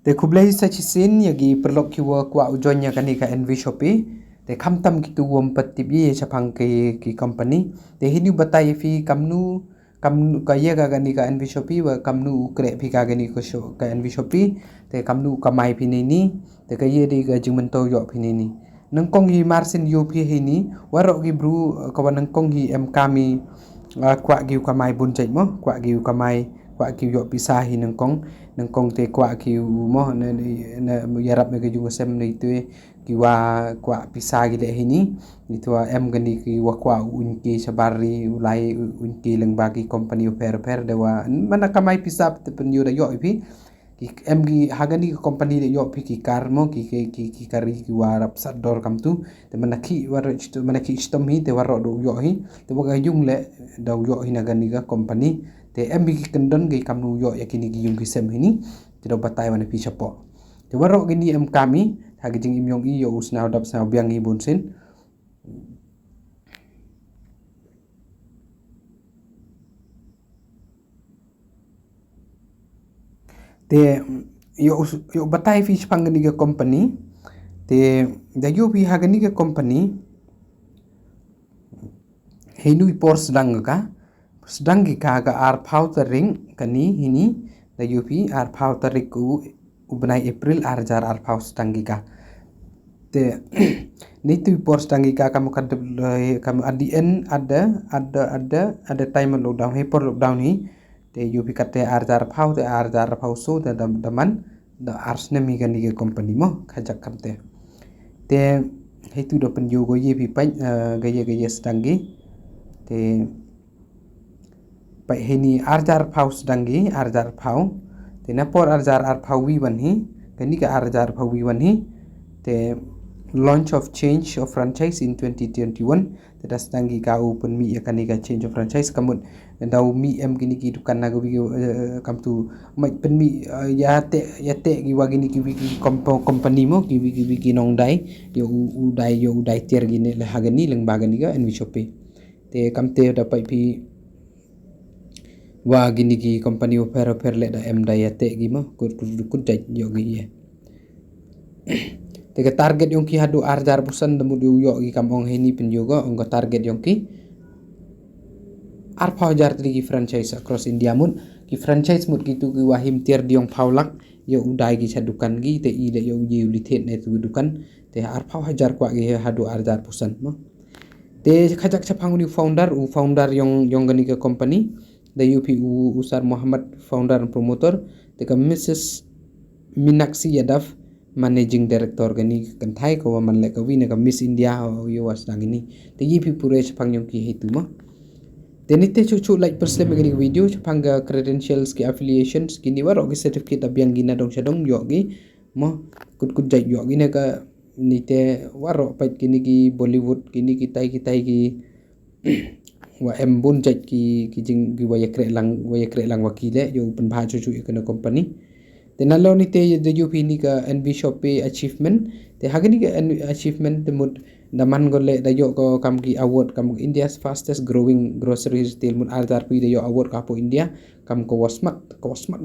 Te kublai sa chisin yagi perlok kiwa kwa ujonya kani ka NV Shopee. Te kamtam kitu wom patibi chapang ki company. Te hinu batai fi kamnu ka ye ka gani ka NV Shopee wa kamnu ukre fi ka gani ka NV Shopee. Te kamnu kamai fi ni te ka ye di ka jingmento yo fi ni. Nangkong hi marsin yo fi hini warok gi bru kawan nangkong hi em kami kwa gi kamai bun jai mo kwa gi kamai kwa ki yo pisah hi nangkong te kwa ki mo na yarap me ke jungo sem ne itu ki wa kwa pisah gi le hini itu em gani ki wa kwa unki sabari ulai unki leng bagi company per de wa mana kamai pisah te pen yo da yo ipi ki em gi hagani company de yo pi ki karmo ki kari ki warap sador kam tu te mana ki war mana ki stom hi te waro do yo hi te wa jung le da yo hi na gani ga company te em gi kendon gi kam nu yo yakini gi yung ki sem hini te do batai mana pi chapo te waro gini em kami hagi jing im yong i yo usna dap sa biang hi bunsin te yo batai fi chpang ni ga company te da yo bi hagani ga company hinui por sedang gi ka ar phau ring kani hini da yo bi ar phau tarik ku ubnai April ar jar ar phau sedang gi ka te ni tu por sedang gi ka kamu kamu at the end ada time lockdown he por lockdown hi te yo bi kate ar jar phau so da daman da ars ne mi gani ga company mo khajak kamte te hetu do pen yo go ye bi pai gaya sedang gi te pai hini arjar phau sedangi arjar phau te napor arjar phau wi wan hi kani ka arjar phau wi wan hi te launch of change of franchise in 2021 te das sedangi ka open mi kani ka change of franchise kamun dau mi em gini ki dukan na go kam tu mai pen mi ya te gi wa gini ki company mo ki nong dai yo udai tier gini le hagani leng bagani ga NV Shopee te kamte dapat pi wa gini ki company per le da em da yate gi mo kut jai yo gi ye te ka target yung ki hadu arjar busan demu yo gi kamong heni pen yoga ong target yung ki ar phau jar tri ki franchise across India mun ki franchise mut ki tu ki wahim tier diong phaulak yo udai gi sadukan gi te i le yo ye ulithet ne tu dukan te ar phau hajar kwa gi hadu arjar busan mo te khajak chapang ni founder yang gani ke company the UPU Usar Muhammad founder and promoter te ka Mrs Minaksi Yadav managing director gani kan thai ko man le ka wina ka Miss India yo was dangini te yipi pure chapang yung ki hetu ma te nite chuchu like persle gani video chapang ga credentials ki affiliations kini waro ki certificate abiang gina dong sadong yo gi mo kut jai yo gi ne ka nite waro pait kini ki Bollywood kini kitai ki wa embun jat ki jing ki waya kre lang wakile yo pen bha chu ikana company te nalo ni te the UP ni ka NV Shopee achievement te hagani ka achievement te mut daman gole da yo ko kam ki award kam India's fastest growing grocery retail mun arjar pi da yo award ka po India kam ko wasmat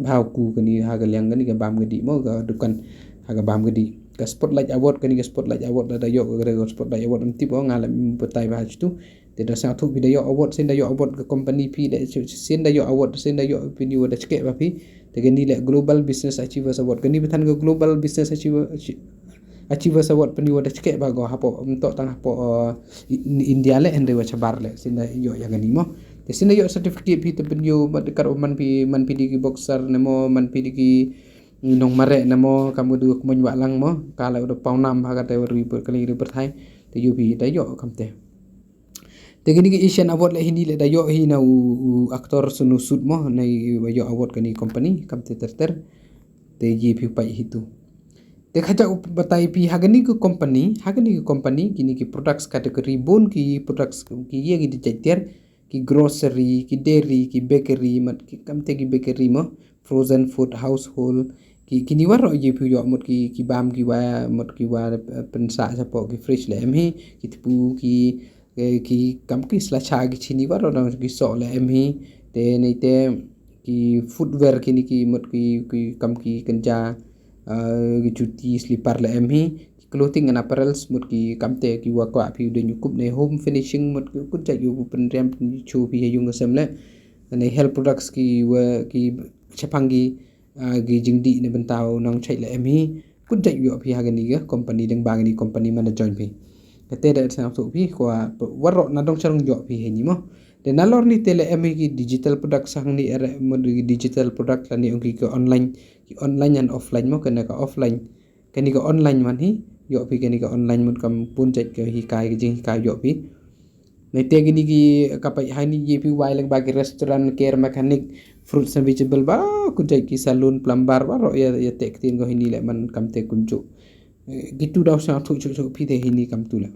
bha ku kani hagalyang gani ka bam gadi mo ga dukan haga bam gadi ka spotlight award kani ka spotlight award da yo ga spotlight award anti bo ngalam putai ba tu te da sa thu video award sen da yo award ka company pi da sen da yo award sen da yo pi ni wada chke ba pi te gani le global business achievers award kani betan go global business achievers award pani wada chke ba go hapo to tang hapo India le ende wa chabar le sen da yo ya gani mo te sen da yo certificate pi te pen yo madkar man pi di boxer nemo man pi di nong mare namo kamu du kumon wa lang mo kala udah paunam bhaga te ri kali ri berthai te yubi da yo kamte te gini ki Asian award le hindi le da yo hi na aktor sunu sud mo na yo award kani company kamte ter te ye pi pai hitu te khaja batai pi hagani ku company kini ki products category bon ki products ki ye gi jatier ki grocery ki dairy ki bakery mat ki kamte ki bakery mo frozen food household kini waro ye pu yo mot ki bam ki wa pensa sapo ki fresh le emhi ki tipu ki kam ki sla cha ki chini waro na ki so le emhi te nei te ki footwear kini ki mot ki kam ki kenja cuti slipar le em hi clothing and apparel smut ki kamte ki wa kwa phi de nyukup ne home finishing mut ku cha yu pen rem chu phi yung sem le ne health products ki wa ki chapangi gi jingdi ne bentau nang chai le em hi ku cha yu phi ha gani ga company deng bang ni company mana join phi kate da sa tu phi kwa warro na dong charung jo phi he ni mo de nalor ni tele em ki digital product sang ni mod digital product la ni ki online and offline mo kana ka offline kani ka online man hi yo phi kani ka online mun kam pun chai ka hi kai jing kai yo phi nei te gini ki kapai hani ye phi wai lang ba ki restaurant care mechanic fruits and vegetable ba ku chai ki salon plumber ba ro ya tek tin go hini le man kam te kunchu gitu daw sa thu chu phi te hini kam tu la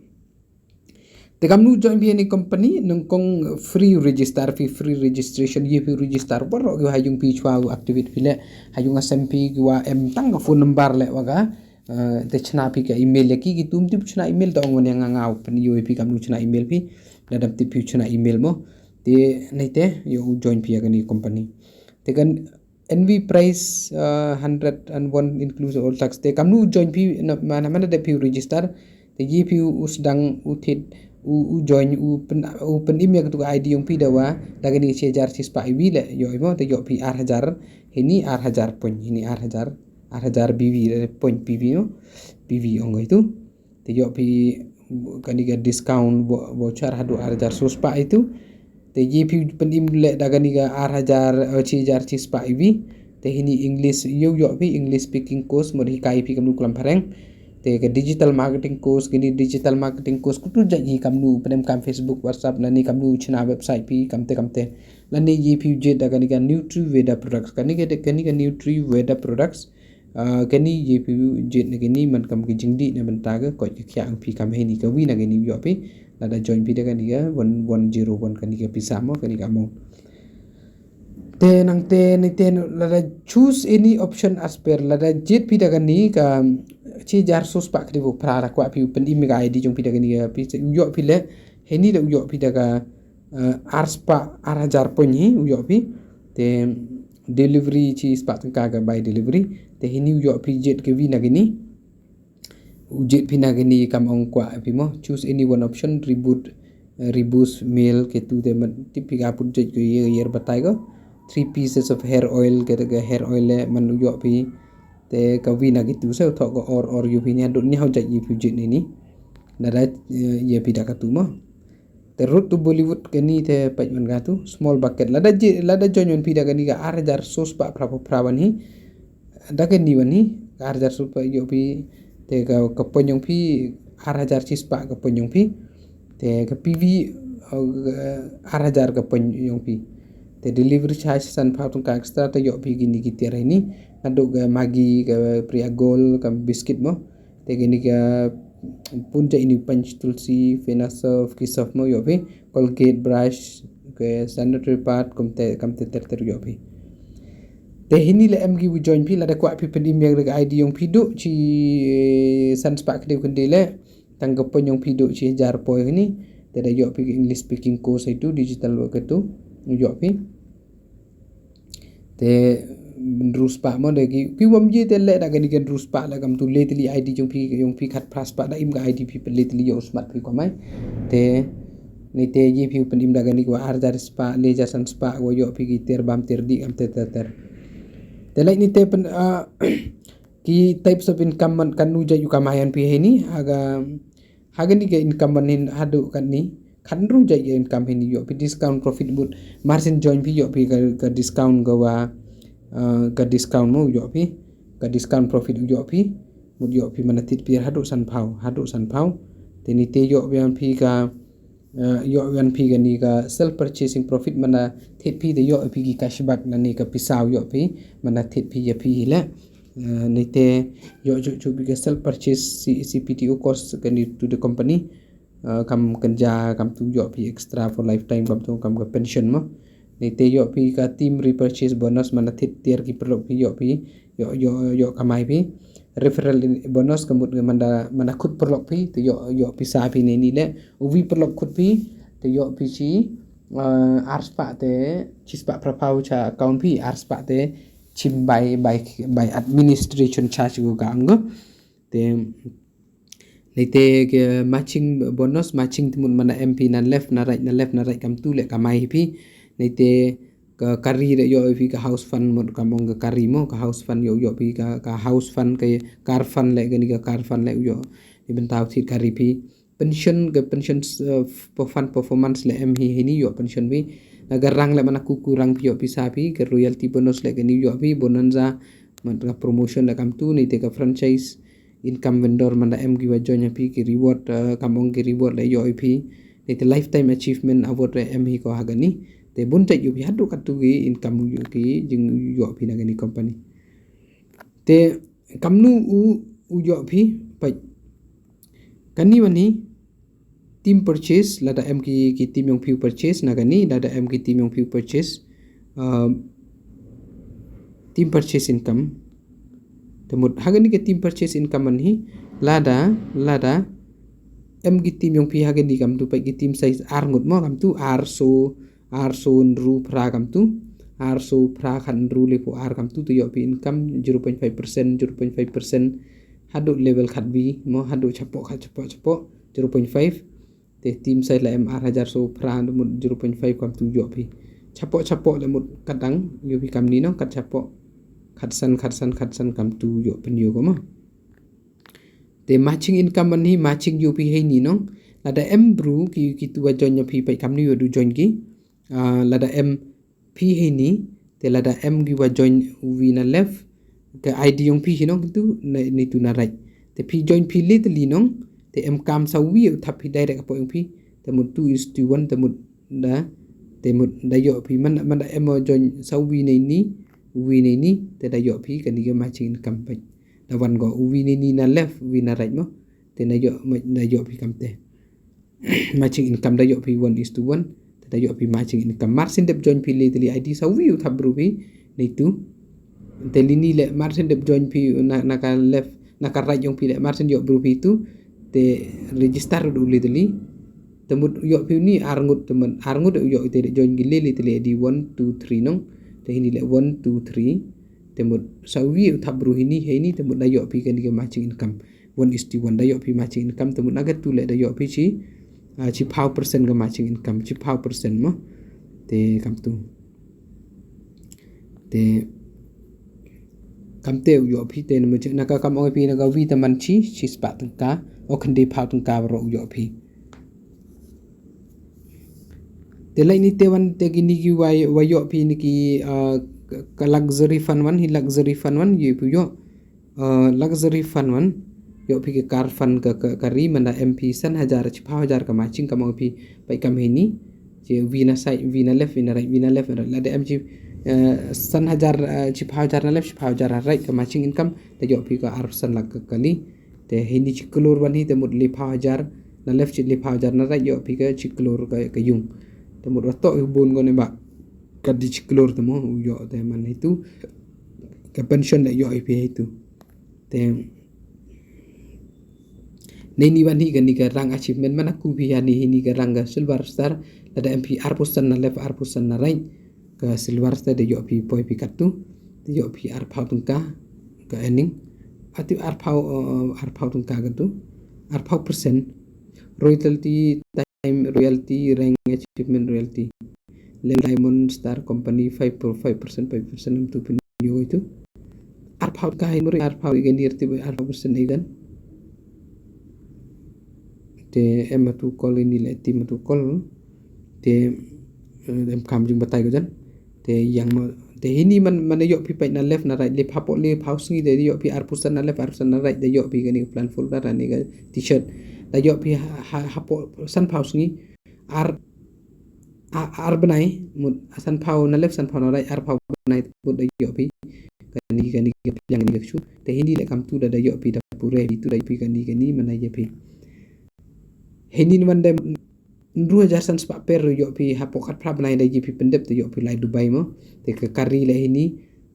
te kam nu join bi ni company nung kong free registration ye phi register ba ro ga hayung pi chwa activate phi le hayung SMP wa em tang phone number le wa ga te chna pi ka email le ki tum ti chna email ta ngon yang ngau pen yo pi kam nu chna email pi dadam ti pi chna email mo te nei te yo join pi ga ni company te kan NV price 101 inclusive all tax te kam nu join pi mana de pi register te ye pi usdang uthit u join pen email tu ID yung pi dawa daga ni sejar sis pa iwi le yo mo te yo pi 8000 ini 8000 pon ini 8000 BV point PV no PV ong itu te yo pi kani ga discount voucher hadu 8000 sus pa itu te ye pi pendim le daga ni ga 8000 sejar sis pa iwi te ini English yo pi English speaking course mo hi kai pi kam nu klam pareng te ke digital marketing course kutu jaji kamnu penem kam Facebook WhatsApp lani kamnu china website pi kamte lani ye pi je daga ni kan Nutri Veda products kani ke Nutri Veda products kani ye pi je ne ni man kam ki jingdi ne benta ga ko kya pi kam he ni ka wi na ga ni yo pi lada join pi daga ni ga 1101 kani ke pi samo kani ka mo te nang te ni te lada choose any option as per lada jet pi daga ni ka chi jar sus pak di bu pra kwa pi pen imi ga ID jong pi daga ni pi yo pi le heni le yo pi daga arspa 8000 ponyi yo pi te delivery chi spa ka ga by delivery te heni yo pi jet ke vi na gini jet pi na gini kam ong kwa pi mo choose any one option reboost mail ke tu de man tipi ga put jet ke yer batai go 3 pieces of hair oil ke hair oil le man yo pi te kawi na gitu se thok ko or yu pi nya do ni hau ja yu pi jit ni nada ye pi da ka tu mo te road to Bollywood ke ni te pa man ga tu small bucket lada join pi da ka ni ga 8000 sos pa prawan hi da ke ni wani 8000 sos pa yo pi te ka ponyong pi 8000 sis pa ka ponyong pi te ka PV 8000 ka ponyong pi te delivery charge san pa tung ka extra te yo pi gini ki tere ni aduk ga magi ga pria gol ka biscuit mo te gini ga punja ini punch tulsi fenasof kisof mo yo pi Colgate brush ke sanitary pad kamte ter yo pi te hini le mg wi join pi la da kwa pi pendi meg ga ID yung pi du chi san spark de kunde le tangga pon yung pi du chi jar po ni te da yo pi English speaking course itu digital work itu yo pi te drus pa mo de ki wam je te le da ga ni ga drus pa la kam tu le tli ID yung pi khat pras pa da im ga ID pi le tli yo smart pi ko mai te ni te ji pi pendim da ga ni ko arjar spa le ja san spa go yo pi ki ter bam ter di am ter te lai ni te pen ki types of income man kan nu ja yu kamayan pi he ni haga ni ga income man hin hadu kan ni kan ru ja income he ni yo pi discount profit but margin join pi yo pi ka discount go wa ka discount mo yo pi ka discount profit yo pi mud yo pi mana tit pi hadu san phau te ni te yo bian pi ka yo bian pi ga ni ka self purchasing profit mana tit pi de yo pi ki cashback na ni ka pisau yo pi mana tit pi ya pi la ni te yo chu pi ka self purchase CPTO course ka ni to the company kam kerja kam tu yo pi extra for lifetime kam tu kam ka pension mo ni te yo pi ka team repurchase bonus mana tit tier ki perlo pi yo kamai pi referral bonus kamut mana khut perlo pi te yo pi sa pi ni le uvi perlo khut pi te yo pi chi arspa te chispa prapau cha account pi arspa te chim by administration charge go ga ang te leite ke matching bonus matching timun mana MP na left na right kam tu le kamai pi leite ka kari le yo pi ka house fund mo kamong ka kari mo ka house fund yo pi ka house fund ke car fund le gani ka car fund le yo ibn taw thit kari pi pension ke pension fund performance le M hi ni yo pension bi agar rang le mana kurang pi yo pi sapi ke royalty bonus le gani yo pi bonanza man ka promotion le kam tu ni te ka franchise income vendor mana M ki wajonya pi ki reward kamong ki reward le yo pi ni te lifetime achievement award le M hi ko hagani te bun te yu bi hadu katu gi income yu ki jing yo pi na gani company te kamnu u yo pi pai kani wani team purchase lada M ki team yung few purchase na gani lada M ki team yung few purchase team purchase income temut hagani ke team purchase income manhi lada M ki team yung pi hagani kam tu pai ki team size r ngut mo kam tu r so nru pra kam tu r so pra khan nru le po r kam tu yo pi income 0.5% hadu level khat bi mo hadu chapo 0.5 te team size la mr hajar so pra mut 0.5 kam tu yo pi chapo le mut kadang yo pi kam ni no kat chapo khatsan kam tu yo pen yo ko ma te matching income man hi matching yo pi he ni no lada m bru ki tu wa join yo pi pai kam ni yo du join ki lada m pi he ni te lada m gi wa join wi na left ke id yung pi no tu ni tu na right te pi join pi little no te em kam sa wi thap pi direct apo yung pi te mut 2:1 te mut da yo pi man da em join sa wi ni te da yo pi kan ni matching income pai da wan go wi ni na left wi na right mo te na yo pi kam te matching income da yo pi 1:1 te da yo pi matching income margin dep join pi little id sa wi thap bru pi ni tu te lini le margin dep join pi na ka left na ka right yung pi le margin yo bru pi tu te register du little temut yo pi ni arngut temen arngut yo te join gile little di 1 2 3 nong te hini le 1 2 3 temut sawi thabru hini heini temut da yo pi kan di matching income 1:1 da yo pi matching income temut nagat tu le da yo pi chi 5% ga matching income chi 5% mo te kam tu te kam te yo pi te no na ka kam oi pi na ga vitamin chi spa tangka o khandi phau tangka ro yo pi te lai ni te wan te gini gi wa yo pi ni ki ka luxury fund wan hi luxury fund wan yu pu yo luxury fund wan yo pi ke car fund ka ri mana MP san hajar chi 5000 ka matching ka mau pi pai kam he ni je vina side vina left la de mg san hajar chi 5000 na left chi 5000 right ka matching income te yo pi ka ar san lak kali te he ni chi klor wan hi te mut li 5000 na left chi li 5000 na right yo pi ka chi klor ka yung te mut to bun go ne ba ka di chi klor te mo yo te man itu ka pension le yo pi itu te ni wan hi gani ka rang achievement mana ku bi hani hini ka rang silver star ada MP arpusan na left arpusan na right ka silver star de yo pi poi pi katu de yo pi ar phau tungka ka ening ati ar phau tungka ka tu ar phau percent royalty time royalty rank achievement royalty le diamond star company 5% tu pin yo itu ar phau ka hi ar phau gani irti ar phau percent igan te ematu kol ini le timatu kol te em kam jing batai gojan te yang te ini man yo pi pai na left na right le phapo le house ni de yo pi arpusan na left arpusan na right de yo pi gani plan full da ni ga t-shirt da yo pi hapo san house ni ar banai mut san phau na left san phau na right ar phau banai mut da yo pi gani yang ni chu te ini le kam tu da yo pi da pure itu da pi gani mana ye pi henin wande 2000 spa per yo pi hapo khat phra banai da pi pendep te yo pi lai dubai mo te ka kari le hini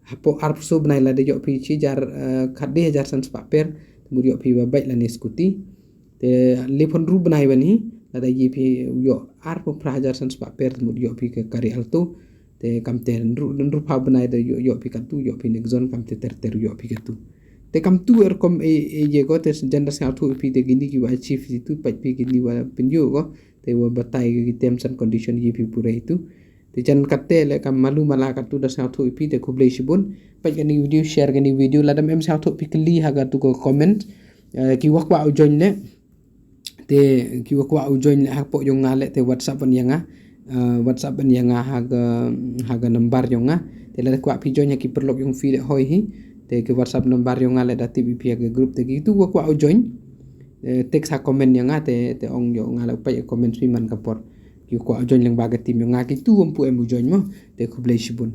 hapo arp so banai la de yo pi chi jar khat 2000 spa per mu yo pi ba bai la ni skuti te lepon ru banai bani la da pi yo arp phra 1000 spa per mu yo pi ka kari alto te kam te nru pa benai de yo pikatu yo pinek zon kam te ter yo pikatu te kam tu kom ye go te janda sa tu pi te gini ki wa chief itu pat pi gini wa penyo go te wa batai ki terms and condition ye pi pura itu te jan katte le kam malu mala katu da sa tu pi te kublai sibun pat gani video share gani video ladam em sa tu pi kli haga tu ko comment ki wakwa join le te ki wakwa join le hapo yung ngale te whatsapp an yanga whatsapp an yanga haga number yonga te la kwa pi join ki perlok yung file hoi hi te ke whatsapp number yung ngale da tv pi ke group te gitu wakwa join text ha comment yanga te ong yo ngale pa comment pi man kapor ki kwa join lang baga tim yung ngaki tu umpu emu join mo te kublai sibun